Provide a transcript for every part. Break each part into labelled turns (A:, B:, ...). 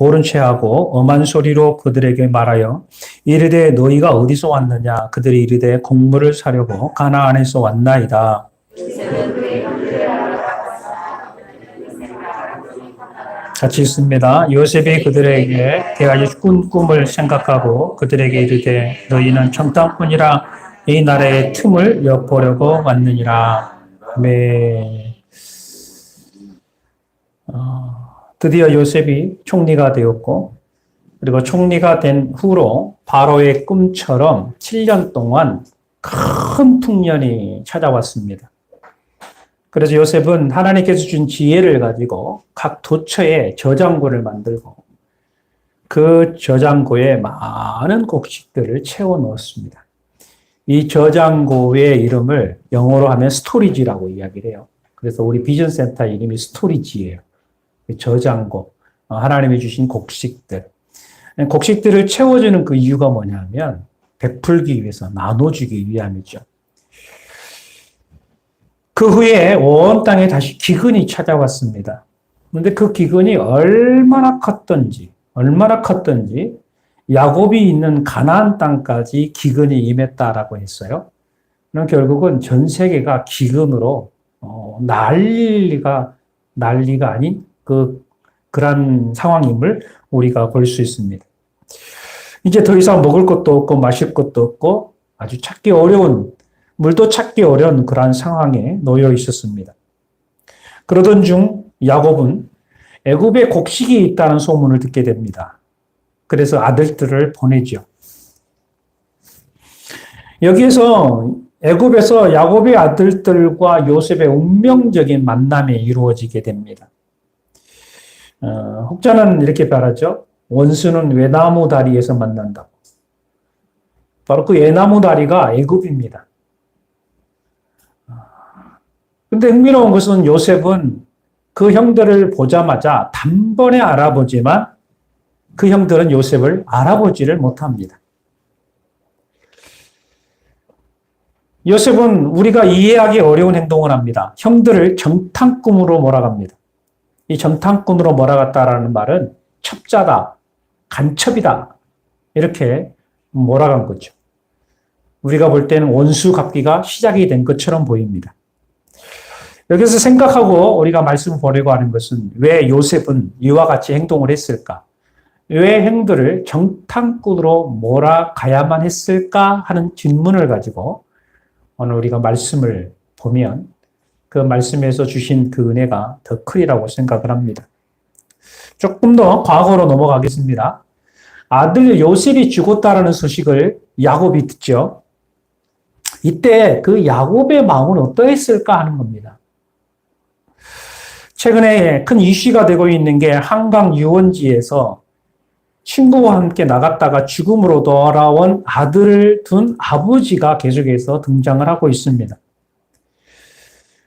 A: 보른 체하고 엄한 소리로 그들에게 말하여 이르되 너희가 어디서 왔느냐 그들이 이르되 곡물을 사려고 가나안에서 왔나이다. 같이 읽습니다. 요셉이 그들에게 대하여 꾼 꿈을 생각하고 그들에게 이르되 너희는 청탄꾼이라 이 나라의 틈을 엿보려고 왔느니라. 드디어 요셉이 총리가 되었고 그리고 총리가 된 후로 바로의 꿈처럼 7년 동안 큰 풍년이 찾아왔습니다. 그래서 요셉은 하나님께서 준 지혜를 가지고 각 도처에 저장고를 만들고 그 저장고에 많은 곡식들을 채워 넣었습니다. 이 저장고의 이름을 영어로 하면 스토리지라고 이야기를 해요. 그래서 우리 비전센터 이름이 스토리지예요. 저장고, 하나님이 주신 곡식들. 곡식들을 채워주는 그 이유가 뭐냐면 베풀기 위해서, 나눠주기 위함이죠. 그 후에 온 땅에 다시 기근이 찾아왔습니다. 그런데 그 기근이 얼마나 컸던지 야곱이 있는 가나안 땅까지 기근이 임했다라고 했어요. 그럼 결국은 전 세계가 기근으로 난리가 아닌 그런 상황임을 우리가 볼 수 있습니다. 이제 더 이상 먹을 것도 없고 마실 것도 없고 아주 물도 찾기 어려운 그러한 상황에 놓여 있었습니다. 그러던 중 야곱은 애굽에 곡식이 있다는 소문을 듣게 됩니다. 그래서 아들들을 보내죠. 여기에서 애굽에서 야곱의 아들들과 요셉의 운명적인 만남이 이루어지게 됩니다. 혹자는 이렇게 말하죠. 원수는 외나무 다리에서 만난다고. 바로 그 외나무 다리가 애굽입니다. 근데 흥미로운 것은 요셉은 그 형들을 보자마자 단번에 알아보지만 그 형들은 요셉을 알아보지를 못합니다. 요셉은 우리가 이해하기 어려운 행동을 합니다. 형들을 정탐꾼으로 몰아갑니다. 이 정탐꾼으로 몰아갔다라는 말은 첩자다, 간첩이다 이렇게 몰아간 거죠. 우리가 볼 때는 원수 갚기가 시작이 된 것처럼 보입니다. 여기서 생각하고 우리가 말씀을 보려고 하는 것은 왜 요셉은 이와 같이 행동을 했을까? 왜 형들을 정탐꾼으로 몰아가야만 했을까 하는 질문을 가지고 오늘 우리가 말씀을 보면 그 말씀에서 주신 그 은혜가 더 크리라고 생각을 합니다. 조금 더 과거로 넘어가겠습니다. 아들 요셉이 죽었다라는 소식을 야곱이 듣죠. 이때 그 야곱의 마음은 어떠했을까 하는 겁니다. 최근에 큰 이슈가 되고 있는 게 한강 유원지에서 친구와 함께 나갔다가 죽음으로 돌아온 아들을 둔 아버지가 계속해서 등장을 하고 있습니다.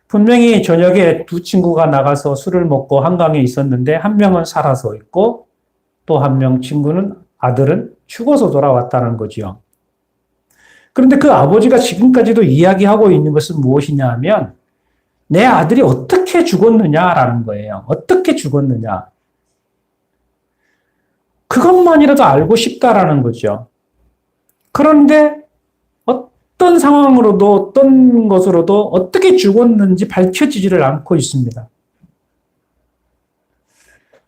A: 분명히 저녁에 두 친구가 나가서 술을 먹고 한강에 있었는데 한 명은 살아서 있고 또 한 명 아들은 죽어서 돌아왔다는 거죠. 그런데 그 아버지가 지금까지도 이야기하고 있는 것은 무엇이냐 하면 내 아들이 어떻게 죽었느냐라는 거예요. 어떻게 죽었느냐. 그것만이라도 알고 싶다라는 거죠. 그런데 어떤 상황으로도 어떤 것으로도 어떻게 죽었는지 밝혀지지를 않고 있습니다.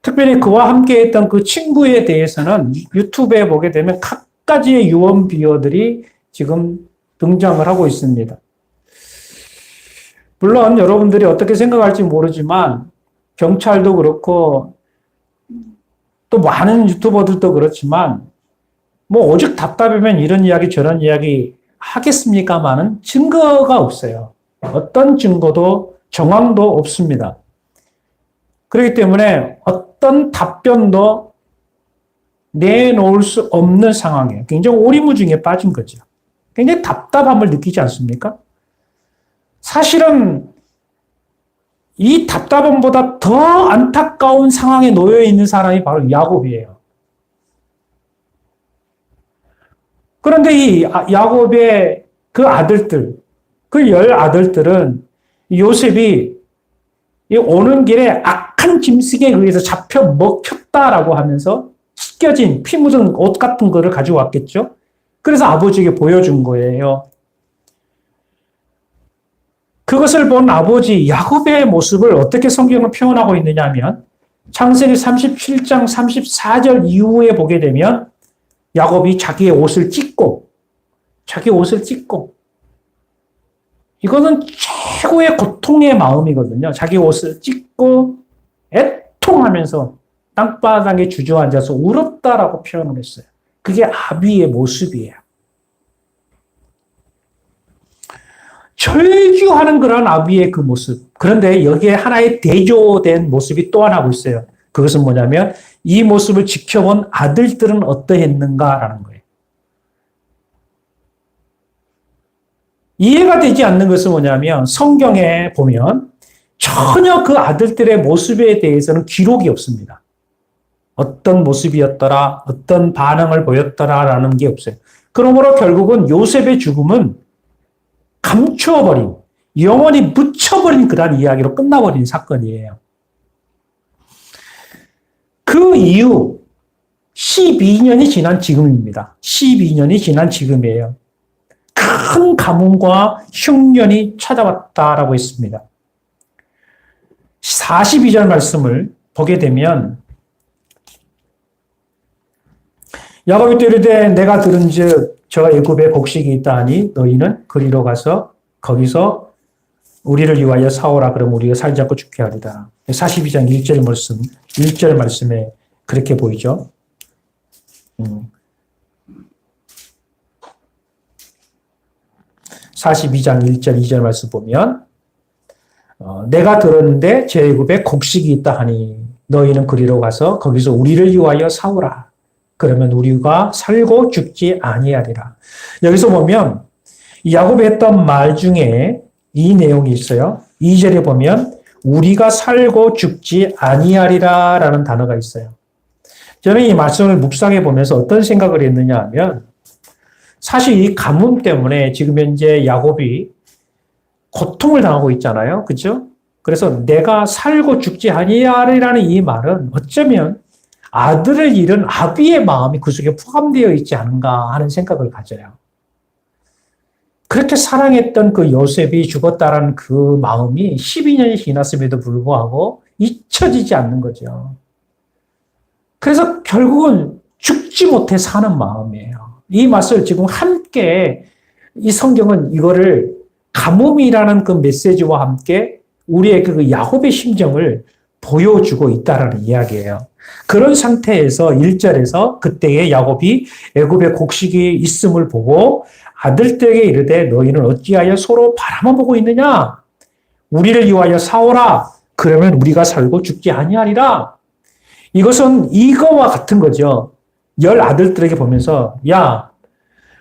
A: 특별히 그와 함께 했던 그 친구에 대해서는 유튜브에 보게 되면 각가지의 유언 비어들이 지금 등장을 하고 있습니다. 물론 여러분들이 어떻게 생각할지 모르지만 경찰도 그렇고 또 많은 유튜버들도 그렇지만 뭐 오직 답답하면 이런 이야기 저런 이야기 하겠습니까마는 증거가 없어요. 어떤 증거도 정황도 없습니다. 그렇기 때문에 어떤 답변도 내놓을 수 없는 상황에 굉장히 오리무중에 빠진 거죠. 굉장히 답답함을 느끼지 않습니까? 사실은 이 답답함보다 더 안타까운 상황에 놓여 있는 사람이 바로 야곱이에요. 그런데 이 야곱의 그 아들들, 그 10 아들들은 요셉이 이 오는 길에 악한 짐승에 의해서 잡혀 먹혔다라고 하면서 찢겨진 피 묻은 옷 같은 거를 가지고 왔겠죠. 그래서 아버지에게 보여준 거예요. 그것을 본 아버지 야곱의 모습을 어떻게 성경은 표현하고 있느냐 하면 창세기 37장 34절 이후에 보게 되면 야곱이 자기 옷을 찢고 이거는 최고의 고통의 마음이거든요. 자기 옷을 찢고 애통하면서 땅바닥에 주저앉아서 울었다라고 표현을 했어요. 그게 아비의 모습이에요. 절규하는 그런 아비의 그 모습. 그런데 여기에 하나의 대조된 모습이 또 하나 있어요. 그것은 뭐냐면 이 모습을 지켜본 아들들은 어떠했는가라는 거예요. 이해가 되지 않는 것은 뭐냐면 성경에 보면 전혀 그 아들들의 모습에 대해서는 기록이 없습니다. 어떤 모습이었더라, 어떤 반응을 보였더라라는 게 없어요. 그러므로 결국은 요셉의 죽음은 감추어버린, 영원히 묻혀버린 그런 이야기로 끝나버린 사건이에요. 그 이후 12년이 지난 지금입니다. 12년이 지난 지금이에요. 큰 가뭄과 흉년이 찾아왔다라고 했습니다. 42절 말씀을 보게 되면 야곱이 또 이르되 내가 들은즉 저 애굽에 곡식이 있다 하니 너희는 그리로 가서 거기서 우리를 위하여 사오라. 그럼 우리가 살지 않고 죽게 하리라. 42장 1절 말씀에 그렇게 보이죠. 42장 1절 2절 말씀 보면 내가 들었는데 제 애굽에 곡식이 있다 하니 너희는 그리로 가서 거기서 우리를 위하여 사오라. 그러면 우리가 살고 죽지 아니하리라. 여기서 보면 야곱이 했던 말 중에 이 내용이 있어요. 2절에 보면 우리가 살고 죽지 아니하리라 라는 단어가 있어요. 저는 이 말씀을 묵상해 보면서 어떤 생각을 했느냐 하면 사실 이 가뭄 때문에 지금 현재 야곱이 고통을 당하고 있잖아요. 그렇죠? 그래서 내가 살고 죽지 아니하리라는 이 말은 어쩌면 아들을 잃은 아비의 마음이 그 속에 포함되어 있지 않은가 하는 생각을 가져요. 그렇게 사랑했던 그 요셉이 죽었다라는 그 마음이 12년이 지났음에도 불구하고 잊혀지지 않는 거죠. 그래서 결국은 죽지 못해 사는 마음이에요. 이 맛을 지금 함께 이 성경은 이거를 가뭄이라는 그 메시지와 함께 우리의 그 야곱의 심정을 보여주고 있다라는 이야기예요. 그런 상태에서 1절에서 그때의 야곱이 애굽에 곡식이 있음을 보고 아들들에게 이르되 너희는 어찌하여 서로 바라만 보고 있느냐? 우리를 위하여 사오라. 그러면 우리가 살고 죽지 아니하리라. 이것은 이거와 같은 거죠. 10 아들들에게 보면서 야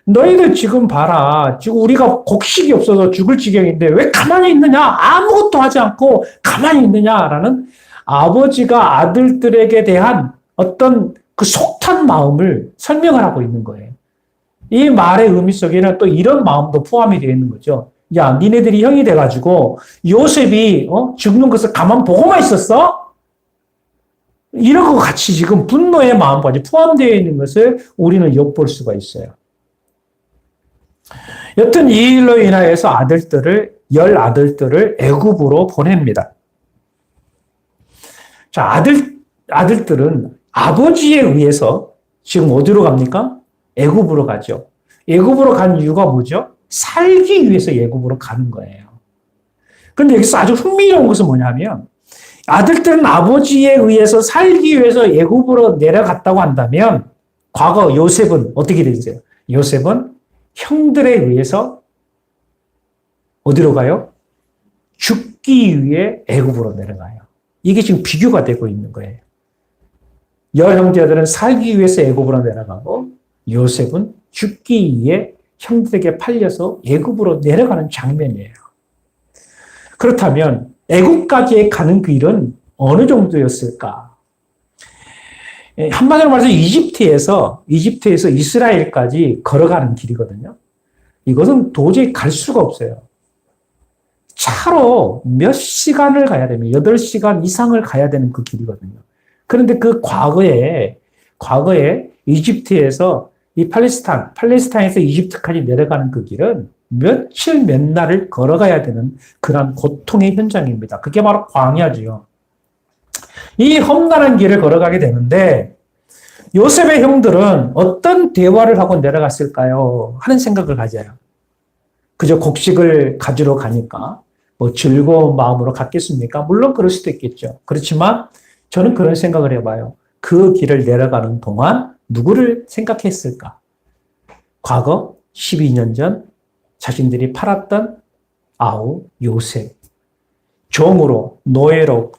A: 너희들 지금 봐라. 지금 우리가 곡식이 없어서 죽을 지경인데 왜 가만히 있느냐? 아무것도 하지 않고 가만히 있느냐라는 아버지가 아들들에게 대한 어떤 그 속탄 마음을 설명을 하고 있는 거예요. 이 말의 의미 속에는 또 이런 마음도 포함이 되어 있는 거죠. 야, 니네들이 형이 돼가지고 요셉이 죽는 것을 가만 보고만 있었어? 이런 것 같이 지금 분노의 마음까지 포함되어 있는 것을 우리는 엿볼 수가 있어요. 여튼 이 일로 인하여서 10 아들들을 애굽으로 보냅니다. 자, 아들들은 아버지에 의해서 지금 어디로 갑니까? 애굽으로 가죠. 애굽으로 간 이유가 뭐죠? 살기 위해서 애굽으로 가는 거예요. 그런데 여기서 아주 흥미로운 것은 뭐냐면 아들들은 아버지에 의해서 살기 위해서 애굽으로 내려갔다고 한다면 과거 요셉은 어떻게 되죠? 요셉은 형들에 의해서 어디로 가요? 죽기 위해 애굽으로 내려가요. 이게 지금 비교가 되고 있는 거예요. 10 형제들은 살기 위해서 애굽으로 내려가고 요셉은 죽기 위해 형들에게 팔려서 애굽으로 내려가는 장면이에요. 그렇다면 애굽까지의 가는 길은 어느 정도였을까? 한마디로 말해서 이집트에서 이스라엘까지 걸어가는 길이거든요. 이것은 도저히 갈 수가 없어요. 차로 몇 시간을 가야 되면 8시간 이상을 가야 되는 그 길이거든요. 그런데 그 과거에 이집트에서 이 팔레스타인에서 이집트까지 내려가는 그 길은 며칠 몇 날을 걸어가야 되는 그런 고통의 현장입니다. 그게 바로 광야지요. 이 험난한 길을 걸어가게 되는데 요셉의 형들은 어떤 대화를 하고 내려갔을까요? 하는 생각을 가져요. 그저 곡식을 가지러 가니까 뭐 즐거운 마음으로 갔겠습니까? 물론 그럴 수도 있겠죠. 그렇지만 저는 그런 생각을 해봐요. 그 길을 내려가는 동안 누구를 생각했을까? 과거 12년 전 자신들이 팔았던 아우 요셉. 종으로 노예로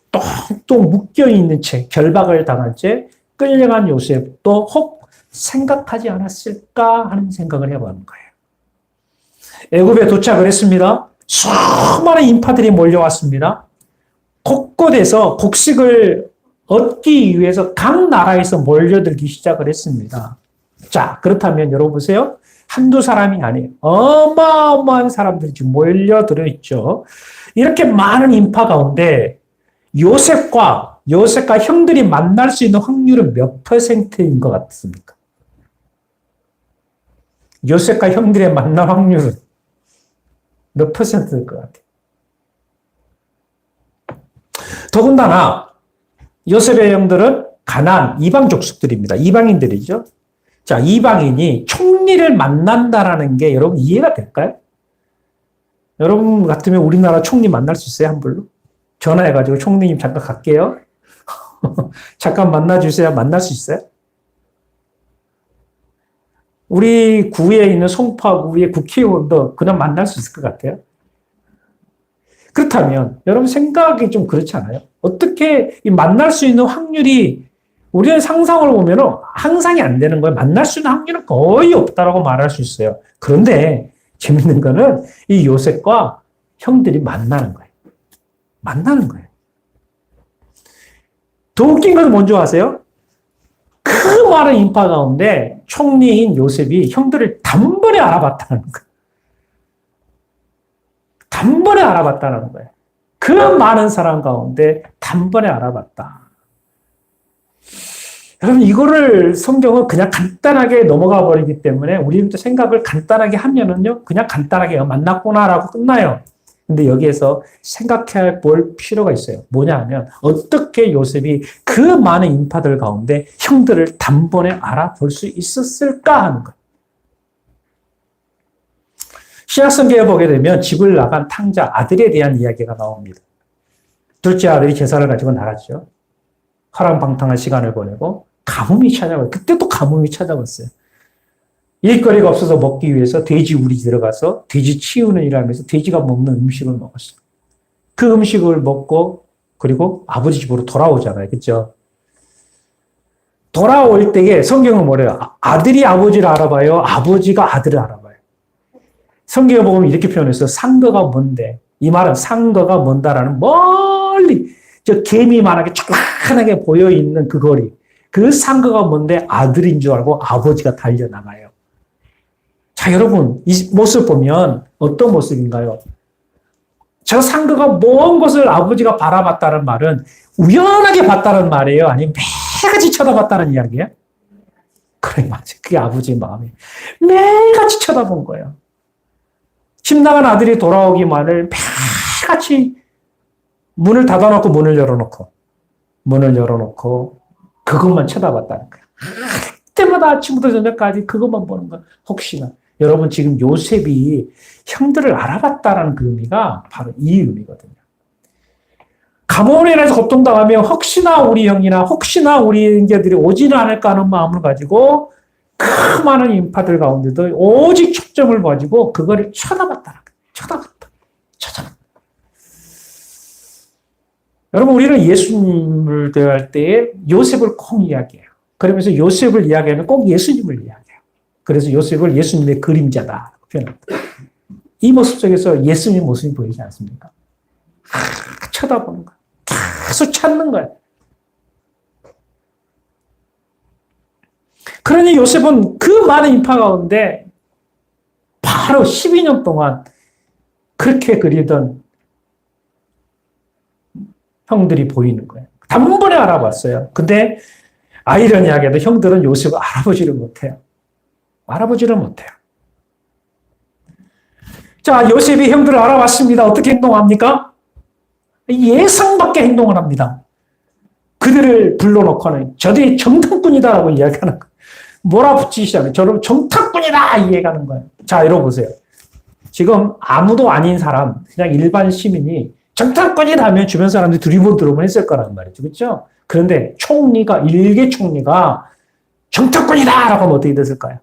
A: 똥똥 묶여있는 채 결박을 당한 채 끌려간 요셉도 혹 생각하지 않았을까 하는 생각을 해보는 거예요. 애굽에 도착을 했습니다. 수많은 인파들이 몰려왔습니다. 곳곳에서 곡식을 얻기 위해서 각 나라에서 몰려들기 시작을 했습니다. 자, 그렇다면 여러분 보세요. 한두 사람이 아니에요. 어마어마한 사람들이 지금 몰려들어 있죠. 이렇게 많은 인파 가운데 요셉과 형들이 만날 수 있는 확률은 몇 %인 것 같습니까? 요셉과 형들의 만날 확률은 몇 %일 것 같아요? 더군다나 요셉의 형들은 가나안 이방 족속들입니다. 이방인들이죠. 자, 이방인이 총리를 만난다라는 게 여러분 이해가 될까요? 여러분 같으면 우리나라 총리 만날 수 있어요? 한 분로? 전화해가지고 총리님 잠깐 갈게요. 잠깐 만나주세요. 만날 수 있어요? 우리 구에 있는 송파구의 국회의원도 그냥 만날 수 있을 것 같아요. 그렇다면 여러분 생각이 좀 그렇지 않아요? 어떻게 이 만날 수 있는 확률이 우리의 상상을 보면 항상이 안 되는 거예요. 만날 수 있는 확률은 거의 없다라고 말할 수 있어요. 그런데 재밌는 거는 이 요셉과 형들이 만나는 거예요. 만나는 거예요. 더 웃긴 것은 뭔지 아세요? 그 많은 인파 가운데 총리인 요셉이 형들을 단번에 알아봤다는 거예요. 단번에 알아봤다는 거예요. 그 많은 사람 가운데 단번에 알아봤다. 여러분 이거를 성경은 그냥 간단하게 넘어가 버리기 때문에 우리는 또 생각을 간단하게 하면은요 그냥 간단하게 만났구나라고 끝나요. 근데 여기에서 생각해 볼 필요가 있어요. 뭐냐 하면 어떻게 요셉이 그 많은 인파들 가운데 형들을 단번에 알아볼 수 있었을까 하는 거예요. 신약성경에 보게 되면 집을 나간 탕자 아들에 대한 이야기가 나옵니다. 둘째 아들이 제사를 가지고 나갔죠. 화랑방탕한 시간을 보내고 가뭄이 찾아와요. 그때도 가뭄이 찾아왔어요. 일거리가 없어서 먹기 위해서 돼지 우리 들어가서 돼지 치우는 일을 하면서 돼지가 먹는 음식을 먹었어요. 그 음식을 먹고 그리고 아버지 집으로 돌아오잖아요. 그렇죠? 돌아올 때에 성경은 뭐래요? 아들이 아버지를 알아봐요. 아버지가 아들을 알아봐요. 성경에 보면 이렇게 표현했어요. 상거가 뭔데? 이 말은 상거가 뭔다라는 멀리 저 개미만하게 쫙하게 보여있는 그 거리. 그 상거가 뭔데? 아들인 줄 알고 아버지가 달려나가요. 자, 여러분, 이 모습 보면 어떤 모습인가요? 저 상거가 먼 곳을 아버지가 바라봤다는 말은 우연하게 봤다는 말이에요? 아니면 매일같이 쳐다봤다는 이야기예요? 그래, 맞아요. 그게 아버지의 마음이에요. 매일같이 쳐다본 거예요. 집 나간 아들이 돌아오기만을 매일같이 문을 닫아놓고 문을 열어놓고 그것만 쳐다봤다는 거예요. 그때마다 아침부터 저녁까지 그것만 보는 거예요. 혹시나. 여러분 지금 요셉이 형들을 알아봤다는 그 의미가 바로 이 의미거든요. 가뭄으로 인해서 고통당하면 혹시나 우리 형이나 혹시나 우리 형제들이 오지는 않을까 하는 마음을 가지고 그 많은 인파들 가운데도 오직 초점을 가지고 그거를 쳐다봤다는 거예요. 쳐다봤다. 여러분 우리는 예수님을 대할 때에 요셉을 꼭 이야기해요. 그러면서 요셉을 이야기하면 꼭 예수님을 이야기해요. 그래서 요셉을 예수님의 그림자다 표현합니다. 이 모습 속에서 예수님의 모습이 보이지 않습니까? 쳐다보는 거예요. 계속 찾는 거예요. 그러니 요셉은 그 많은 인파 가운데 바로 12년 동안 그렇게 그리던 형들이 보이는 거예요. 단번에 알아봤어요. 근데 아이러니하게도 형들은 요셉을 알아보지를 못해요. 알아보지를 못해요. 자, 요셉이 형들을 알아봤습니다. 어떻게 행동합니까? 예상 밖의 행동을 합니다. 그들을 불러놓고는 저들이 정탐꾼이다라고 이야기하는 거예요. 몰아붙이기 시작해요. 저를 정탐꾼이다! 이야기하는 거예요. 자, 이러고 보세요. 지금 아무도 아닌 사람, 그냥 일반 시민이 정탐꾼이다 하면 주변 사람들이 두리번두리번 했을 거란 말이죠. 그렇죠? 그런데 총리가, 일개 총리가 정탐꾼이다! 라고 하면 어떻게 됐을까요?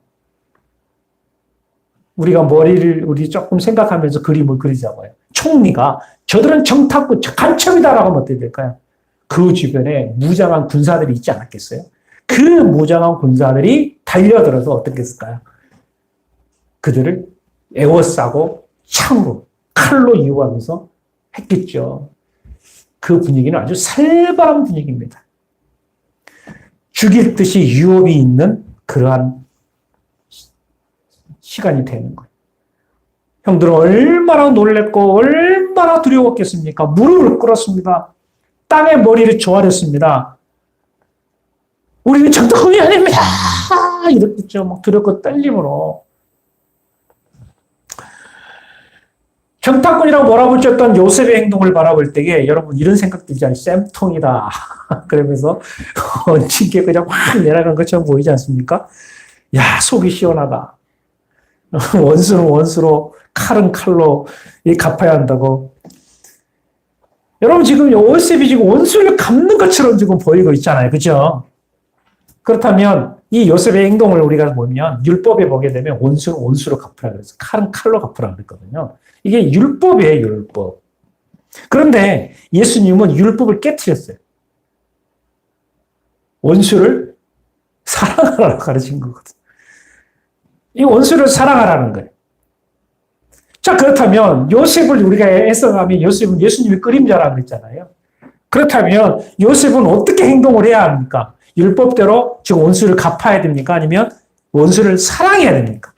A: 우리가 우리 조금 생각하면서 그림을 그리자고요. 총리가 저들은 정탐꾼, 간첩이다! 라고 하면 어떻게 될까요? 그 주변에 무장한 군사들이 있지 않았겠어요? 그 무장한 군사들이 달려들어서 어떻게 했을까요? 그들을 에워싸고 창으로, 칼로 이용하면서 했겠죠. 그 분위기는 아주 살벌한 분위기입니다. 죽일 듯이 유혹이 있는 그러한 시간이 되는 거예요. 형들은 얼마나 놀랬고 얼마나 두려웠겠습니까? 무릎을 꿇었습니다. 땅에 머리를 조아렸습니다. 우리는 정탐꾼이 아닙니다. 이랬겠죠. 막 두렵고 떨림으로. 정탐꾼이라고 몰아붙였던 요셉의 행동을 바라볼 때에 여러분 이런 생각 들잖아요. 쌤통이다. 그러면서 얹힌 그냥 확 내려간 것처럼 보이지 않습니까? 야, 속이 시원하다. 원수는 원수로, 칼은 칼로 갚아야 한다고. 여러분 지금 요셉이 지금 원수를 갚는 것처럼 지금 보이고 있잖아요. 그죠? 그렇다면 이 요셉의 행동을 우리가 보면 율법에 보게 되면 원수는 원수로 갚으라 그래서 칼은 칼로 갚으라 그랬거든요. 이게 율법이에요, 율법. 그런데 예수님은 율법을 깨트렸어요. 원수를 사랑하라고 가르친 거거든요. 이 원수를 사랑하라는 거예요. 자, 그렇다면 요셉을 우리가 해석하면 요셉은 예수님의 그림자라고 그랬잖아요. 그렇다면 요셉은 어떻게 행동을 해야 합니까? 율법대로 지금 원수를 갚아야 됩니까? 아니면 원수를 사랑해야 됩니까?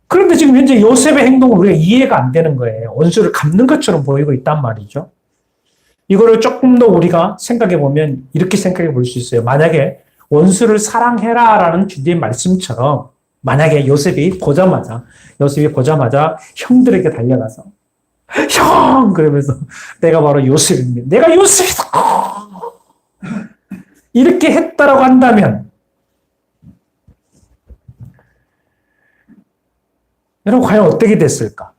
A: 그런데 지금 현재 요셉의 행동은 우리가 이해가 안 되는 거예요. 원수를 갚는 것처럼 보이고 있단 말이죠. 이거를 조금 더 우리가 생각해 보면 이렇게 생각해 볼 수 있어요. 만약에 원수를 사랑해라 라는 주님의 말씀처럼 만약에 요셉이 보자마자 형들에게 달려가서 형! 그러면서 내가 바로 요셉입니다. 내가 요셉이다! 이렇게 했다라고 한다면 여러분 과연 어떻게 됐을까?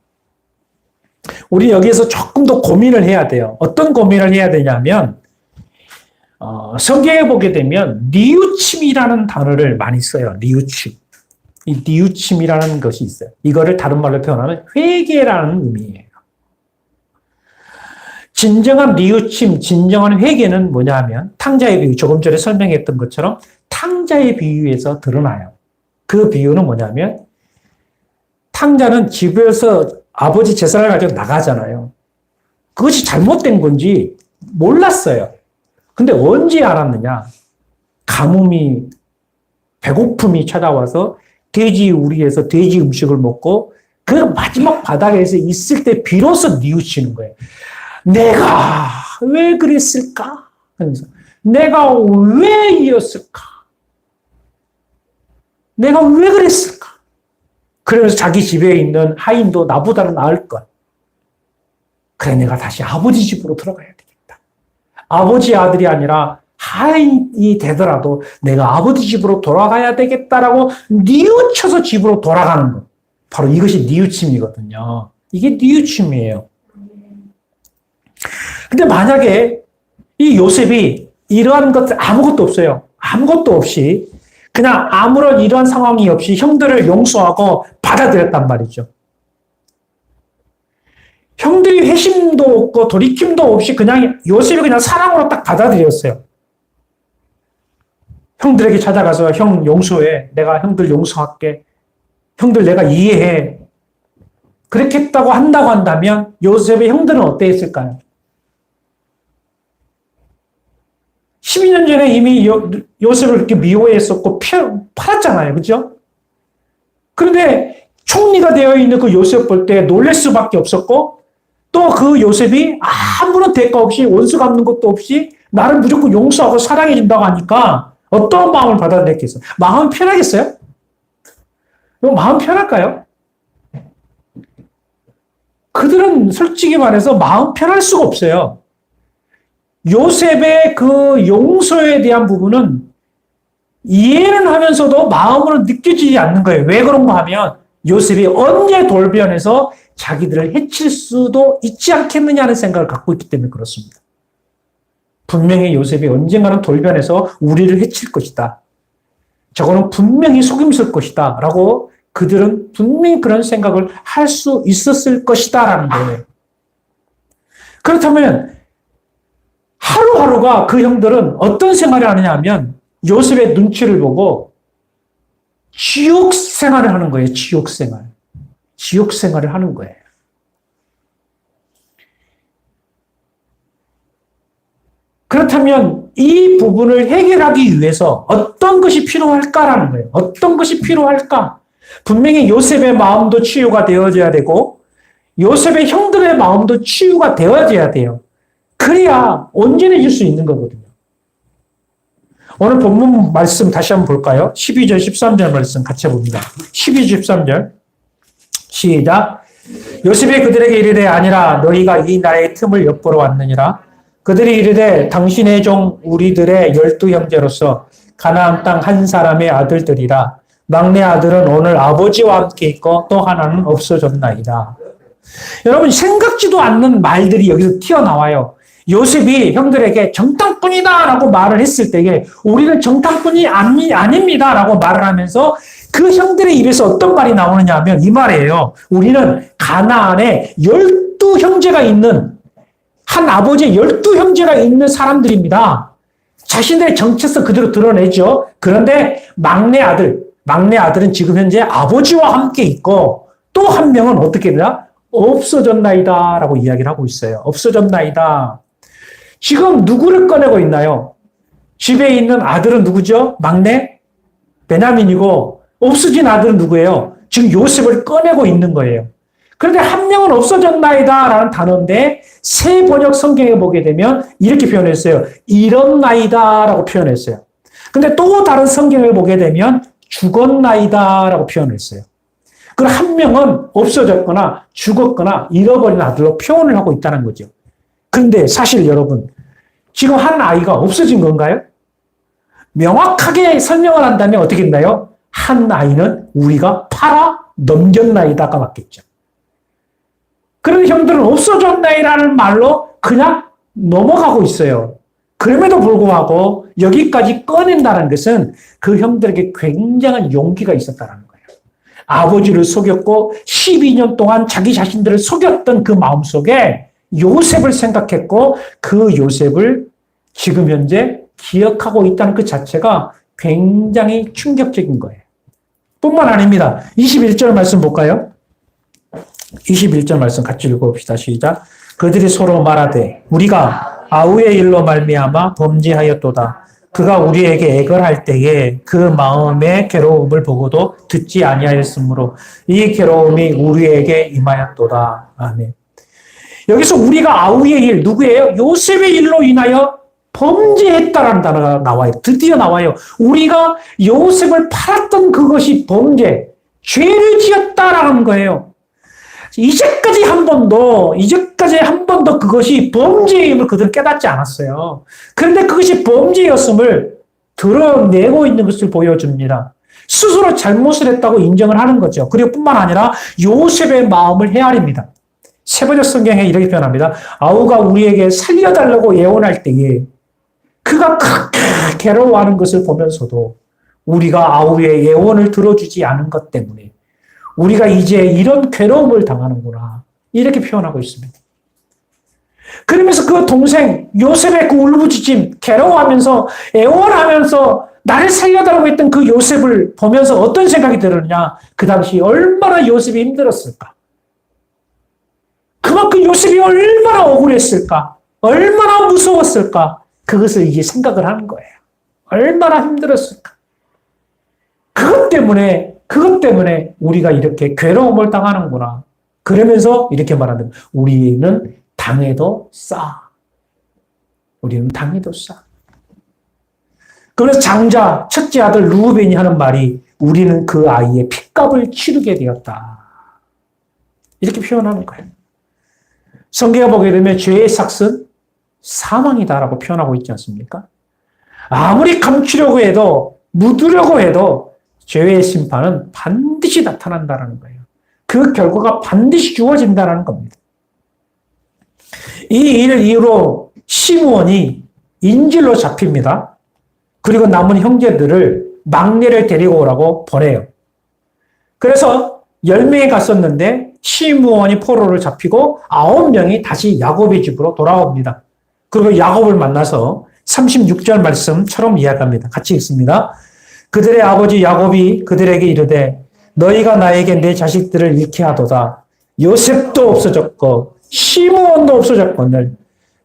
A: 우리 여기에서 조금 더 고민을 해야 돼요. 어떤 고민을 해야 되냐면 성경에 보게 되면 뉘우침이라는 단어를 많이 써요. 뉘우침. 이 뉘우침이라는 것이 있어요. 이거를 다른 말로 표현하면 회개라는 의미예요. 진정한 뉘우침, 진정한 회개는 뭐냐 하면 탕자의 비유, 조금 전에 설명했던 것처럼 탕자의 비유에서 드러나요. 그 비유는 뭐냐면 탕자는 집에서 아버지 재산을 가지고 나가잖아요. 그것이 잘못된 건지 몰랐어요. 근데 언제 알았느냐? 가뭄이, 배고픔이 찾아와서 돼지 우리에서 돼지 음식을 먹고 그 마지막 바닥에서 있을 때 비로소 뉘우치는 거예요. 내가 왜 그랬을까? 하면서 내가 왜 이었을까? 내가 왜 그랬을까? 그러면서 자기 집에 있는 하인도 나보다는 나을 것. 그래, 내가 다시 아버지 집으로 들어가야 되겠다. 아버지 아들이 아니라 하인이 되더라도 내가 아버지 집으로 돌아가야 되겠다라고 뉘우쳐서 집으로 돌아가는 것. 바로 이것이 뉘우침이거든요. 이게 뉘우침이에요. 근데 만약에 이 요셉이 이러한 것들 아무것도 없어요. 아무것도 없이 그냥 아무런 이러한 상황이 없이 형들을 용서하고 받아들였단 말이죠. 형들이 회심도 없고 돌이킴도 없이 그냥 요셉이 그냥 사랑으로 딱 받아들였어요. 형들에게 찾아가서 형 용서해. 내가 형들 용서할게. 형들 내가 이해해. 그렇게 했다고 한다면 요셉의 형들은 어땠을까요? 12년 전에 이미 요셉을 이렇게 미워했었고 팔았잖아요. 그죠? 그런데 총리가 되어 있는 그 요셉 볼 때 놀랄 수밖에 없었고, 또 그 요셉이 아무런 대가 없이 원수 갚는 것도 없이 나를 무조건 용서하고 사랑해 준다고 하니까 어떤 마음을 받아들였겠어요? 마음 편하겠어요? 마음 편할까요? 그들은 솔직히 말해서 마음 편할 수가 없어요. 요셉의 그 용서에 대한 부분은 이해는 하면서도 마음으로 느껴지지 않는 거예요. 왜 그런가 하면 요셉이 언제 돌변해서 자기들을 해칠 수도 있지 않겠느냐는 생각을 갖고 있기 때문에 그렇습니다. 분명히 요셉이 언젠가는 돌변해서 우리를 해칠 것이다. 저거는 분명히 속임수일 것이다. 라고 그들은 분명히 그런 생각을 할 수 있었을 것이다. 라는 거예요. 그렇다면 하루하루가 그 형들은 어떤 생활을 하느냐 하면 요셉의 눈치를 보고 지옥 생활을 하는 거예요. 지옥 생활. 지옥 생활을 하는 거예요. 그렇다면 이 부분을 해결하기 위해서 어떤 것이 필요할까라는 거예요. 어떤 것이 필요할까? 분명히 요셉의 마음도 치유가 되어져야 되고 요셉의 형들의 마음도 치유가 되어져야 돼요. 그래야 온전해질 수 있는 거거든요. 오늘 본문 말씀 다시 한번 볼까요? 12절, 13절 말씀 같이 봅니다. 12절, 13절. 시작. 요셉이 그들에게 이르되 아니라 너희가 이 나라의 틈을 엿보러 왔느니라. 그들이 이르되 당신의 종 우리들의 12형제로서 가나안 땅 한 사람의 아들들이라. 막내 아들은 오늘 아버지와 함께 있고 또 하나는 없어졌나이다. 여러분 생각지도 않는 말들이 여기서 튀어나와요. 요셉이 형들에게 정탐꾼이다 라고 말을 했을 때에 우리는 정탐꾼이 아닙니다 라고 말을 하면서 그 형들의 입에서 어떤 말이 나오느냐 하면 이 말이에요. 우리는 가나안에 12형제가 있는 한 아버지의 12형제가 있는 사람들입니다. 자신들의 정체성 그대로 드러내죠. 그런데 막내 아들은 지금 현재 아버지와 함께 있고 또 한 명은 어떻게 되나? 없어졌나이다 라고 이야기를 하고 있어요. 없어졌나이다. 지금 누구를 꺼내고 있나요? 집에 있는 아들은 누구죠? 막내? 베냐민이고 없어진 아들은 누구예요? 지금 요셉을 꺼내고 있는 거예요. 그런데 한 명은 없어졌나이다 라는 단어인데 새 번역 성경에 보게 되면 이렇게 표현했어요. 잃었나이다 라고 표현했어요. 근데 또 다른 성경을 보게 되면 죽었나이다 라고 표현했어요. 그럼 한 명은 없어졌거나 죽었거나 잃어버린 아들로 표현을 하고 있다는 거죠. 그런데 사실 여러분, 지금 한 아이가 없어진 건가요? 명확하게 설명을 한다면 어떻게 됐나요? 한 아이는 우리가 팔아 넘겼나이다가 맞겠죠. 그런 형들은 없어졌나이라는 말로 그냥 넘어가고 있어요. 그럼에도 불구하고 여기까지 꺼낸다는 것은 그 형들에게 굉장한 용기가 있었다는 거예요. 아버지를 속였고 12년 동안 자기 자신들을 속였던 그 마음속에 요셉을 생각했고 그 요셉을 지금 현재 기억하고 있다는 그 자체가 굉장히 충격적인 거예요. 뿐만 아닙니다. 21절 말씀 볼까요? 21절 말씀 같이 읽어봅시다. 시작. 그들이 서로 말하되 우리가 아우의 일로 말미암아 범죄하였도다. 그가 우리에게 애걸할 때에 그 마음의 괴로움을 보고도 듣지 아니하였으므로 이 괴로움이 우리에게 임하였도다. 아멘. 여기서 우리가 아우의 일, 누구예요? 요셉의 일로 인하여 범죄했다라는 단어가 나와요. 드디어 나와요. 우리가 요셉을 팔았던 그것이 범죄, 죄를 지었다라는 거예요. 이제까지 한 번도 그것이 범죄임을 그들은 깨닫지 않았어요. 그런데 그것이 범죄였음을 드러내고 있는 것을 보여줍니다. 스스로 잘못을 했다고 인정을 하는 거죠. 그리고 뿐만 아니라 요셉의 마음을 헤아립니다. 세번역 성경에 이렇게 표현합니다. 아우가 우리에게 살려달라고 예언할 때에 그가 그렇게 괴로워하는 것을 보면서도 우리가 아우의 예언을 들어주지 않은 것 때문에 우리가 이제 이런 괴로움을 당하는구나. 이렇게 표현하고 있습니다. 그러면서 그 동생 요셉의 그 울부짖임, 괴로워하면서 애원하면서 나를 살려달라고 했던 그 요셉을 보면서 어떤 생각이 들었냐. 그 당시 얼마나 요셉이 힘들었을까. 그만큼 요셉이 얼마나 억울했을까. 얼마나 무서웠을까. 그것을 이제 생각을 하는 거예요. 얼마나 힘들었을까. 그것 때문에 그것 때문에 우리가 이렇게 괴로움을 당하는구나. 그러면서 이렇게 말하는 우리는 당해도 싸. 우리는 당해도 싸. 그래서 장자, 첫째 아들 루벤이 하는 말이 우리는 그 아이의 핏값을 치르게 되었다. 이렇게 표현하는 거예요. 성경에 보게 되면 죄의 삭은 사망이다라고 표현하고 있지 않습니까? 아무리 감추려고 해도 묻으려고 해도 죄의 심판은 반드시 나타난다는 거예요. 그 결과가 반드시 주어진다는 겁니다. 이 일 이후로 시므온이 인질로 잡힙니다. 그리고 남은 형제들을 막내를 데리고 오라고 보내요. 그래서 10명이 갔었는데 시므온이 포로를 잡히고 9명이 다시 야곱의 집으로 돌아옵니다. 그리고 야곱을 만나서 36절 말씀처럼 이야기합니다. 같이 읽습니다. 그들의 아버지 야곱이 그들에게 이르되 너희가 나에게 내 자식들을 잃게 하도다. 요셉도 없어졌고 시므온도 없어졌거늘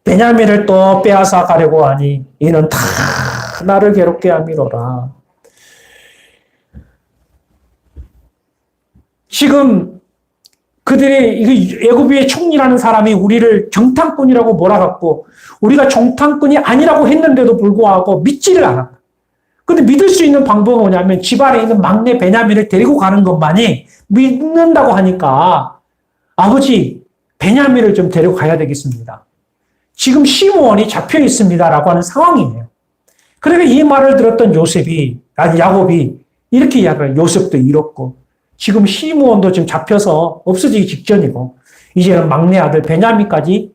A: 베냐민을 또 빼앗아 가려고 하니 이는 다 나를 괴롭게 함이로라. 지금 그들의 애굽의 총리라는 사람이 우리를 정탐꾼이라고 몰아갔고 우리가 정탐꾼이 아니라고 했는데도 불구하고 믿지를 않아. 근데 믿을 수 있는 방법은 뭐냐면 집안에 있는 막내 베냐민을 데리고 가는 것만이 믿는다고 하니까 아버지 베냐민을 좀 데리고 가야 되겠습니다. 지금 시므온이 잡혀 있습니다라고 하는 상황이에요. 그러니까 이 말을 들었던 야곱이 이렇게 이야기해요. 요셉도 잃었고 지금 시므온도 지금 잡혀서 없어지기 직전이고 이제는 막내 아들 베냐민까지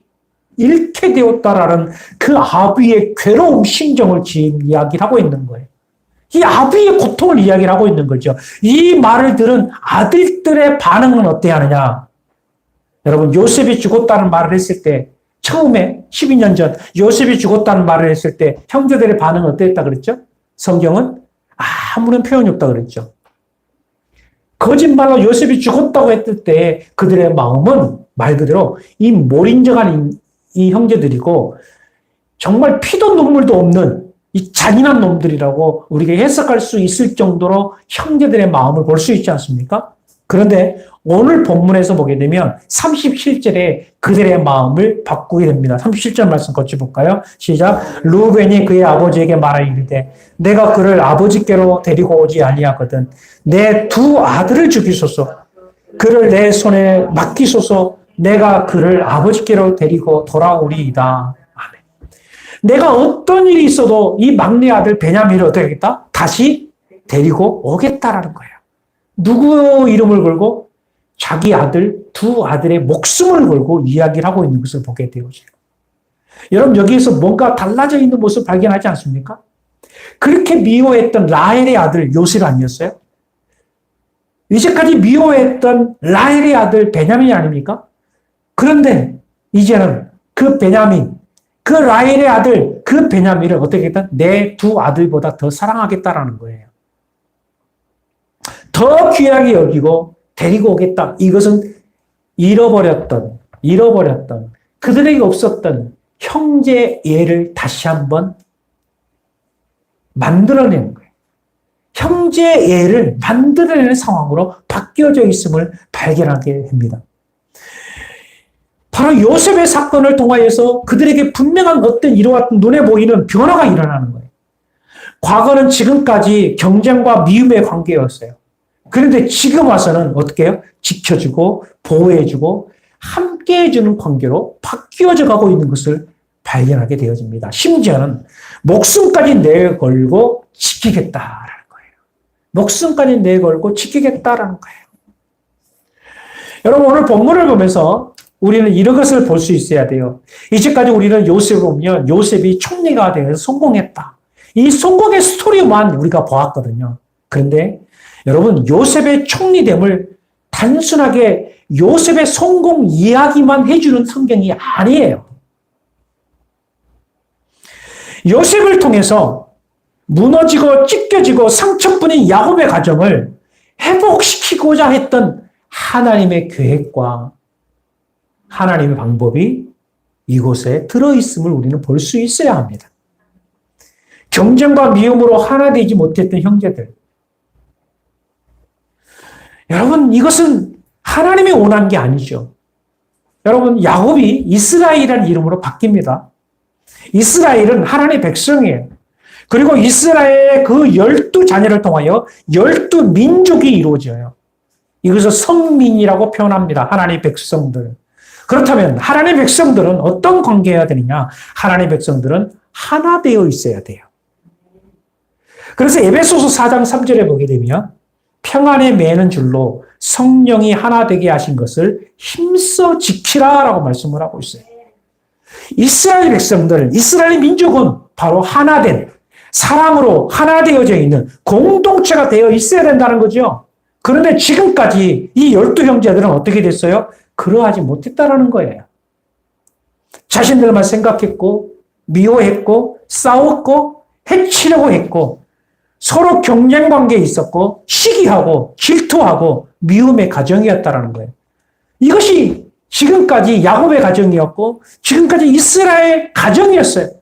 A: 잃게 되었다라는 그 아비의 괴로움 심정을 지금 이야기를 하고 있는 거예요. 이 아비의 고통을 이야기를 하고 있는 거죠. 이 말을 들은 아들들의 반응은 어때야 하느냐? 여러분 요셉이 죽었다는 말을 했을 때 처음에 12년 전 요셉이 죽었다는 말을 했을 때 형제들의 반응은 어땠다 그랬죠? 성경은 아무런 표현이 없다 그랬죠. 거짓말로 요셉이 죽었다고 했을 때 그들의 마음은 말 그대로 이 몰인정한 이 형제들이고 정말 피도 눈물도 없는 이 잔인한 놈들이라고 우리가 해석할 수 있을 정도로 형제들의 마음을 볼 수 있지 않습니까? 그런데 오늘 본문에서 보게 되면 37절에 그들의 마음을 바꾸게 됩니다. 37절 말씀 같이 볼까요? 시작. 루벤이 그의 아버지에게 말하기를 내가 그를 아버지께로 데리고 오지 아니하거든. 내 두 아들을 죽이소서. 그를 내 손에 맡기소서. 내가 그를 아버지께로 데리고 돌아오리이다. 아멘. 내가 어떤 일이 있어도 이 막내 아들 베냐민을 어떻게 하겠다? 다시 데리고 오겠다라는 거예요. 누구 이름을 걸고? 자기 아들, 두 아들의 목숨을 걸고 이야기를 하고 있는 것을 보게 되어져요. 여러분 여기에서 뭔가 달라져 있는 모습을 발견하지 않습니까? 그렇게 미워했던 라헬의 아들 요셉 아니었어요? 이제까지 미워했던 라헬의 아들 베냐민이 아닙니까? 그런데 이제는 그 베냐민, 그 라헬의 아들, 그 베냐민을 어떻게 했다? 내 두 아들보다 더 사랑하겠다라는 거예요. 더 귀하게 여기고 데리고 오겠다. 이것은 잃어버렸던 그들에게 없었던 형제애를 다시 한번 만들어내는 거예요. 형제애를 만들어내는 상황으로 바뀌어져 있음을 발견하게 됩니다. 바로 요셉의 사건을 통하여서 그들에게 분명한 어떤 이루어왔던 눈에 보이는 변화가 일어나는 거예요. 과거는 지금까지 경쟁과 미움의 관계였어요. 그런데 지금 와서는 어떻게 해요? 지켜주고 보호해주고 함께해주는 관계로 바뀌어져 가고 있는 것을 발견하게 되어집니다. 심지어는 목숨까지 내걸고 지키겠다라는 거예요. 목숨까지 내걸고 지키겠다라는 거예요. 여러분 오늘 본문을 보면서 우리는 이런 것을 볼 수 있어야 돼요. 이제까지 우리는 요셉을 보면 요셉이 총리가 되어서 성공했다. 이 성공의 스토리만 우리가 보았거든요. 그런데 여러분 요셉의 총리됨을 단순하게 요셉의 성공 이야기만 해주는 성경이 아니에요. 요셉을 통해서 무너지고 찢겨지고 상처뿐인 야곱의 가정을 회복시키고자 했던 하나님의 계획과 하나님의 방법이 이곳에 들어있음을 우리는 볼 수 있어야 합니다. 경쟁과 미움으로 하나 되지 못했던 형제들, 여러분, 이것은 하나님이 원한 게 아니죠. 여러분, 야곱이 이스라엘이라는 이름으로 바뀝니다. 이스라엘은 하나님의 백성이에요. 그리고 이스라엘의 그 12자녀를 통하여 12민족이 이루어져요. 이것을 성민이라고 표현합니다. 하나님의 백성들. 그렇다면 하나님의 백성들은 어떤 관계여야 되느냐? 하나님의 백성들은 하나 되어 있어야 돼요. 그래서 에베소서 4장 3절에 보게 되면 평안에 매는 줄로 성령이 하나 되게 하신 것을 힘써 지키라라고 말씀을 하고 있어요. 이스라엘 백성들, 이스라엘 민족은 바로 하나된, 사랑으로 하나 되어져 있는 공동체가 되어 있어야 된다는 거죠. 그런데 지금까지 이 12형제들은 어떻게 됐어요? 그러하지 못했다라는 거예요. 자신들만 생각했고, 미워했고, 싸웠고, 해치려고 했고, 서로 경쟁 관계에 있었고, 시기하고, 질투하고, 미움의 가정이었다라는 거예요. 이것이 지금까지 야곱의 가정이었고, 지금까지 이스라엘 가정이었어요.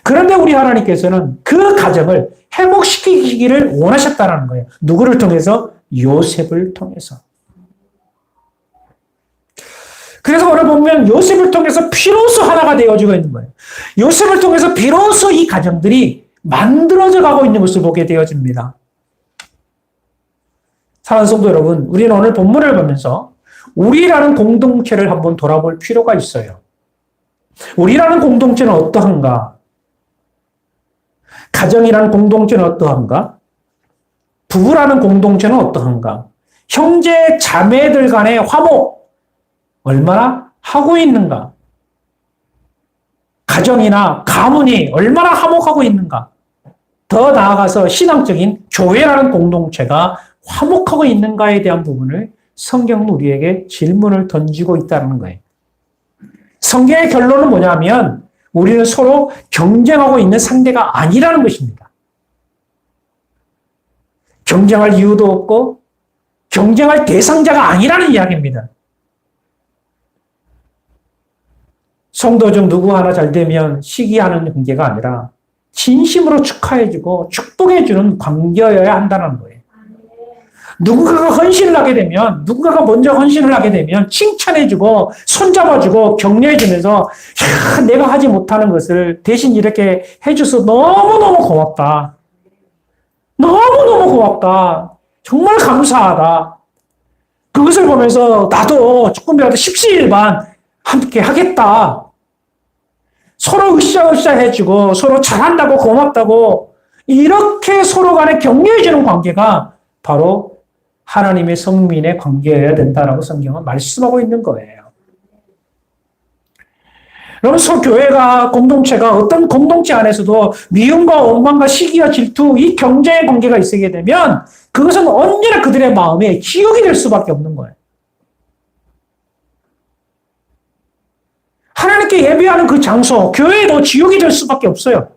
A: 그런데 우리 하나님께서는 그 가정을 회복시키기를 원하셨다는 거예요. 누구를 통해서? 요셉을 통해서. 그래서 오늘 보면 요셉을 통해서 비로소 하나가 되어지고 있는 거예요. 요셉을 통해서 비로소 이 가정들이 만들어져 가고 있는 것을 보게 되어집니다. 사랑하는 성도 여러분, 우리는 오늘 본문을 보면서 우리라는 공동체를 한번 돌아볼 필요가 있어요. 우리라는 공동체는 어떠한가? 가정이라는 공동체는 어떠한가? 부부라는 공동체는 어떠한가? 형제, 자매들 간의 화목 얼마나 하고 있는가? 가정이나 가문이 얼마나 화목하고 있는가? 더 나아가서 신앙적인 교회라는 공동체가 화목하고 있는가에 대한 부분을 성경은 우리에게 질문을 던지고 있다는 거예요. 성경의 결론은 뭐냐면 우리는 서로 경쟁하고 있는 상대가 아니라는 것입니다. 경쟁할 이유도 없고 경쟁할 대상자가 아니라는 이야기입니다. 성도 중 누구 하나 잘 되면 시기하는 관계가 아니라 진심으로 축하해주고 축복해주는 관계여야 한다는 거예요. 누군가가 헌신을 하게 되면, 누군가가 먼저 헌신을 하게 되면 칭찬해주고 손잡아주고 격려해주면서 야, 내가 하지 못하는 것을 대신 이렇게 해줘서 너무너무 고맙다. 너무너무 고맙다. 정말 감사하다. 그것을 보면서 나도 조금이라도 십시일반 함께 하겠다. 서로 으쌰으쌰 해주고 서로 잘한다고 고맙다고 이렇게 서로 간에 격려해주는 관계가 바로 하나님의 성민의 관계여야 된다라고 성경은 말씀하고 있는 거예요. 여러분, 교회가, 공동체가 어떤 공동체 안에서도 미움과 원망과 시기와 질투, 이 경쟁의 관계가 있게 되면 그것은 언제나 그들의 마음에 지옥이 될 수밖에 없는 거예요. 하나님께 예배하는 그 장소, 교회도 지옥이 될 수밖에 없어요.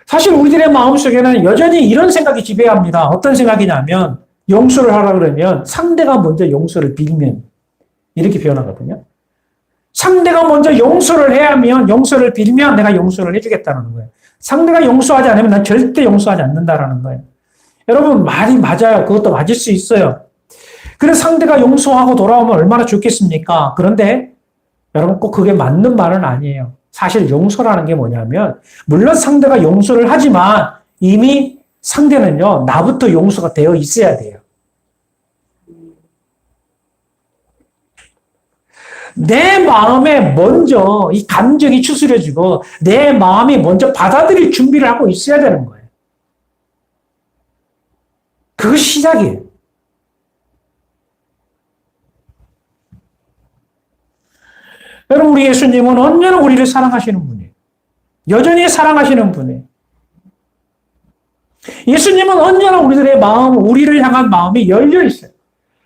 A: 사실 우리들의 마음속에는 여전히 이런 생각이 지배합니다. 어떤 생각이냐면 용서를 하라 그러면 상대가 먼저 용서를 빌면 이렇게 표현하거든요. 상대가 먼저 용서를 해야 하면 용서를 빌면 내가 용서를 해주겠다는 거예요. 상대가 용서하지 않으면 난 절대 용서하지 않는다라는 거예요. 여러분, 말이 맞아요. 그것도 맞을 수 있어요. 그래서 상대가 용서하고 돌아오면 얼마나 좋겠습니까? 그런데 여러분, 꼭 그게 맞는 말은 아니에요. 사실 용서라는 게 뭐냐면 물론 상대가 용서를 하지만 이미 상대는요, 나부터 용서가 되어 있어야 돼요. 내 마음에 먼저 이 감정이 추스려지고 내 마음이 먼저 받아들일 준비를 하고 있어야 되는 거예요. 그것이 시작이에요. 여러분, 우리 예수님은 언제나 우리를 사랑하시는 분이에요. 여전히 사랑하시는 분이에요. 예수님은 언제나 우리들의 마음, 우리를 향한 마음이 열려 있어요.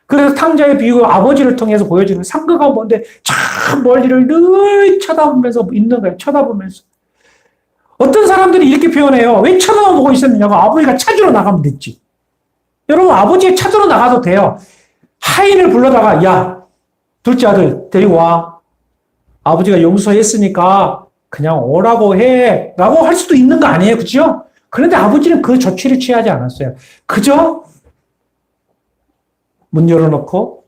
A: 그래서 탕자의 비유가 아버지를 통해서 보여주는 상가가 뭔데 참 멀리를 늘 쳐다보면서 있는 거예요. 쳐다보면서. 어떤 사람들이 이렇게 표현해요. 왜 쳐다보고 있었느냐고. 아버지가 찾으러 나가면 됐지. 여러분, 아버지가 찾으러 나가도 돼요. 하인을 불러다가 야, 둘째 아들 데리고 와. 아버지가 용서했으니까 그냥 오라고 해 라고 할 수도 있는 거 아니에요. 그죠? 그런데 아버지는 그 조치를 취하지 않았어요. 그저 문 열어놓고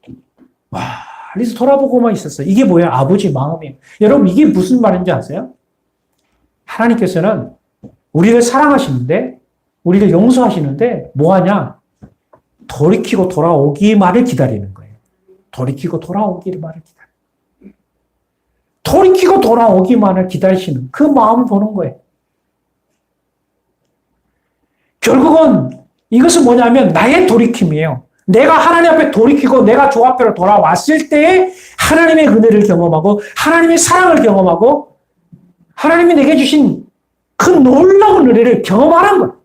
A: 멀리서 돌아보고만 있었어요. 이게 뭐예요? 아버지 마음이에요. 여러분 이게 무슨 말인지 아세요? 하나님께서는 우리를 사랑하시는데 우리를 용서하시는데 뭐하냐? 돌이키고 돌아오기만을 기다리는 거예요. 돌이키고 돌아오기만을 기다리는 돌이키고 돌아오기만을 기다리시는 그 마음을 보는 거예요. 결국은 이것은 뭐냐면 나의 돌이킴이에요. 내가 하나님 앞에 돌이키고 내가 주 앞으로 돌아왔을 때 하나님의 은혜를 경험하고 하나님의 사랑을 경험하고 하나님이 내게 주신 그 놀라운 은혜를 경험하는 거예요.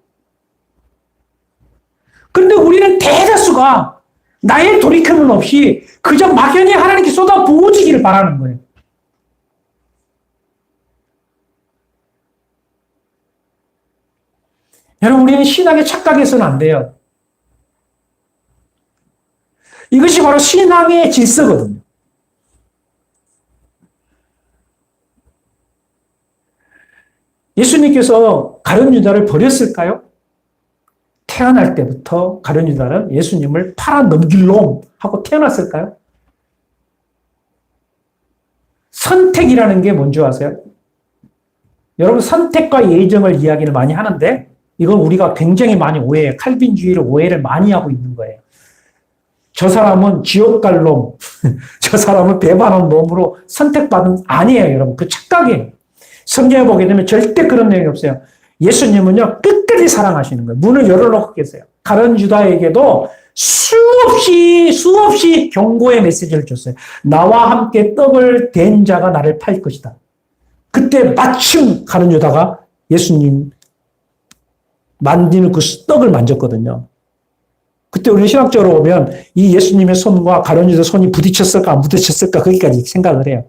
A: 그런데 우리는 대다수가 나의 돌이킴은 없이 그저 막연히 하나님께 쏟아 부어지기를 바라는 거예요. 여러분 우리는 신앙의 착각해서는 안 돼요. 이것이 바로 신앙의 질서거든요. 예수님께서 가룟 유다를 버렸을까요? 태어날 때부터 가룟 유다는 예수님을 팔아 넘길 놈 하고 태어났을까요? 선택이라는 게 뭔지 아세요? 여러분 선택과 예정을 이야기를 많이 하는데 이건 우리가 굉장히 많이 오해해요. 칼빈주의를 오해를 많이 하고 있는 거예요. 저 사람은 지옥 갈 놈, 저 사람은 배반한 놈으로 선택받은 아니에요, 여러분. 그 착각이에요. 성경에 보게 되면 절대 그런 내용이 없어요. 예수님은요, 끝까지 사랑하시는 거예요. 문을 열어놓고 계세요. 가룟 유다에게도 수없이 경고의 메시지를 줬어요. 나와 함께 떡을 댄 자가 나를 팔 것이다. 그때 마침 가룟 유다가 예수님 만지는 그 떡을 만졌거든요. 그때 우리 신학적으로 보면 이 예수님의 손과 가룟 유다 손이 부딪혔을까 안 부딪혔을까 거기까지 생각을 해요.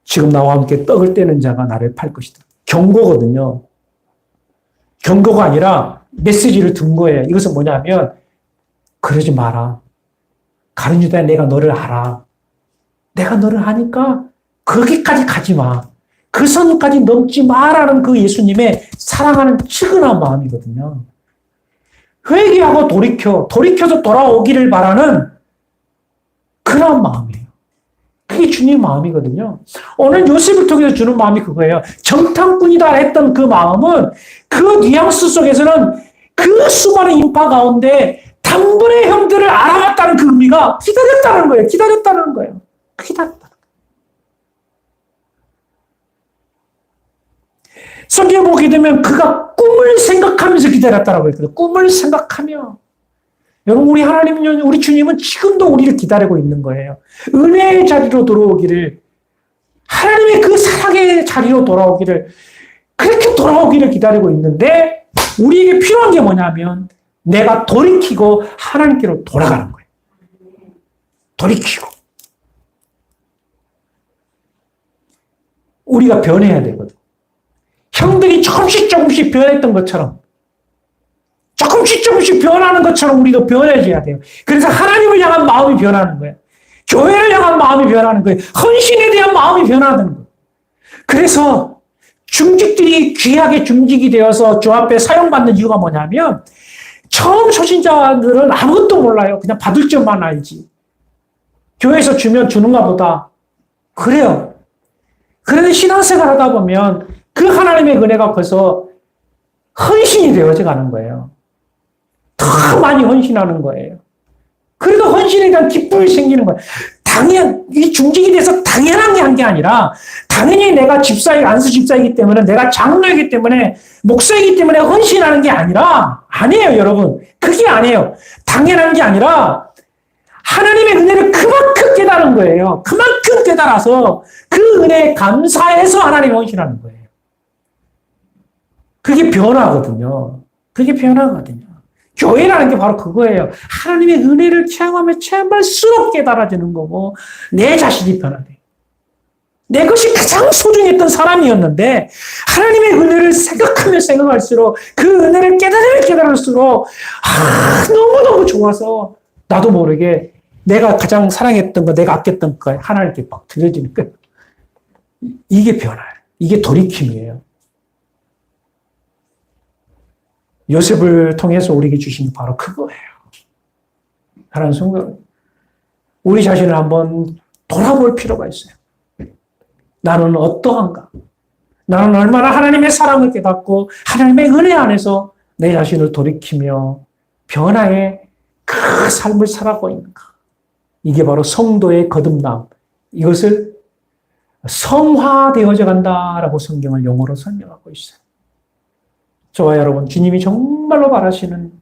A: 지금 나와 함께 떡을 떼는 자가 나를 팔 것이다. 경고거든요. 경고가 아니라 메시지를 둔 거예요. 이것은 뭐냐면 그러지 마라. 가룟 유다야 내가 너를 알아. 내가 너를 아니까 거기까지 가지 마. 그 선까지 넘지 마라는 그 예수님의 사랑하는 측은한 마음이거든요. 회개하고 돌이켜서 돌아오기를 바라는 그런 마음이에요. 그게 주님의 마음이거든요. 오늘 요셉을 통해서 주는 마음이 그거예요. 정탐꾼이다 했던 그 마음은 그 뉘앙스 속에서는 그 수많은 인파 가운데 단번에 형들을 알아봤다는 그 의미가 기다렸다는 거예요. 기다렸다는 거예요. 기다렸다. 성경에 보게 되면 그가 꿈을 생각하면서 기다렸다라고 했거든요. 꿈을 생각하며. 여러분 우리 하나님은 우리 주님은 지금도 우리를 기다리고 있는 거예요. 은혜의 자리로 돌아오기를 하나님의 그 사랑의 자리로 돌아오기를 그렇게 돌아오기를 기다리고 있는데 우리에게 필요한 게 뭐냐면 내가 돌이키고 하나님께로 돌아가는 거예요. 돌이키고 우리가 변해야 되거든. 형들이 조금씩 변했던 것처럼 조금씩 변하는 것처럼 우리도 변해져야 돼요. 그래서 하나님을 향한 마음이 변하는 거예요. 교회를 향한 마음이 변하는 거예요. 헌신에 대한 마음이 변하는 거예요. 그래서 중직들이 귀하게 중직이 되어서 주 앞에 사용받는 이유가 뭐냐면 처음 초신자들은 아무것도 몰라요. 그냥 받을 줄만 알지. 교회에서 주면 주는가 보다. 그래요. 그런데 신앙생활 하다 보면 그 하나님의 은혜가 커서 헌신이 되어져 가는 거예요. 더 많이 헌신하는 거예요. 그래도 헌신에 대한 기쁨이 생기는 거예요. 이 중직이 돼서 당연한 게 한 게 아니라 당연히 내가 안수 집사이기 때문에 내가 장로이기 때문에 목사이기 때문에 헌신하는 게 아니라 아니에요, 여러분. 그게 아니에요. 당연한 게 아니라 하나님의 은혜를 그만큼 깨달은 거예요. 그만큼 깨달아서 그 은혜에 감사해서 하나님이 헌신하는 거예요. 그게 변화거든요. 그게 변화거든요. 교회라는 게 바로 그거예요. 하나님의 은혜를 체험하며 체험할수록 깨달아지는 거고 내 자신이 변화돼요. 내 것이 가장 소중했던 사람이었는데 하나님의 은혜를 생각하며 생각할수록 그 은혜를 깨달을수록 너무너무 좋아서 나도 모르게 내가 가장 사랑했던 거, 내가 아꼈던 거 하나님께 막 들려지는 거예요. 이게 변화예요. 이게 돌이킴이에요. 요셉을 통해서 우리에게 주신 게 바로 그거예요. 하나님 성도, 우리 자신을 한번 돌아볼 필요가 있어요. 나는 어떠한가? 나는 얼마나 하나님의 사랑을 깨닫고 하나님의 은혜 안에서 내 자신을 돌이키며 변화의 그 삶을 살아가고 있는가? 이게 바로 성도의 거듭남. 이것을 성화되어져 간다라고 성경을 용어로 설명하고 있어요. 저와 여러분, 주님이 정말로 바라시는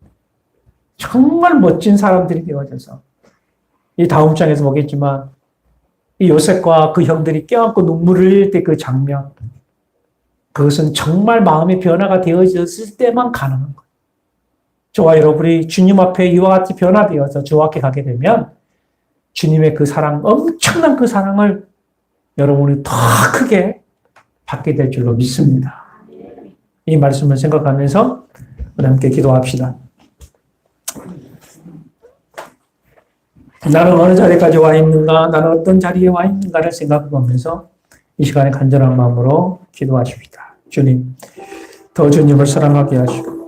A: 정말 멋진 사람들이 되어져서 이 다음 장에서 보겠지만 이 요셉과 그 형들이 껴안고 눈물을 흘릴 때 그 장면, 그것은 정말 마음의 변화가 되어졌을 때만 가능한 거예요. 저와 여러분이 주님 앞에 이와 같이 변화되어서 주 앞에 가게 되면 주님의 그 사랑, 엄청난 그 사랑을 여러분이 더 크게 받게 될 줄로 믿습니다. 이 말씀을 생각하면서 우리 함께 기도합시다. 나는 어느 자리까지 와 있는가, 나는 어떤 자리에 와 있는가를 생각하면서 이 시간에 간절한 마음으로 기도하십시다. 주님, 더 주님을 사랑하게 하시고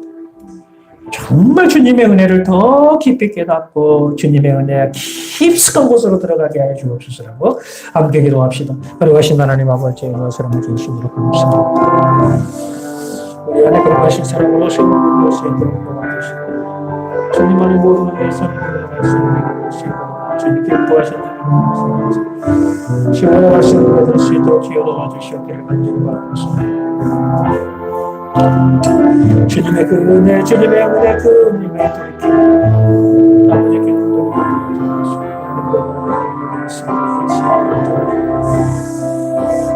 A: 정말 주님의 은혜를 더 깊이 깨닫고 주님의 은혜가 깊숙한 곳으로 들어가게 하여 주옵소서라고 함께 기도합시다. 거룩하신 하나님 아버지의 사랑을 주심으로 감사합니다. 우리 안에 거룩하신 사랑으로 생명을 것에 있도록 도와주시고 주님 안에 모든 은혜의 삶을 할 수 있는 것이고 주님 기뻐하신 하나님 시원에 말씀을 받을 수 있도록 기여 도와주시옵기를 간절히 바랍니다. 주님의 그 은혜, 주님의 은혜, 그 은혜에 돌이키고 아버지께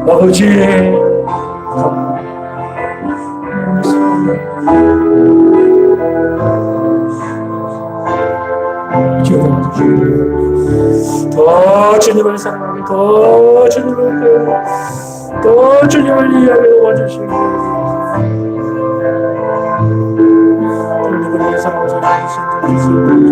A: 아버지 더 주님을 사랑하게, 더 주님을 더 주님을 이해하게 도와주시고 주님을 위해 사랑하시는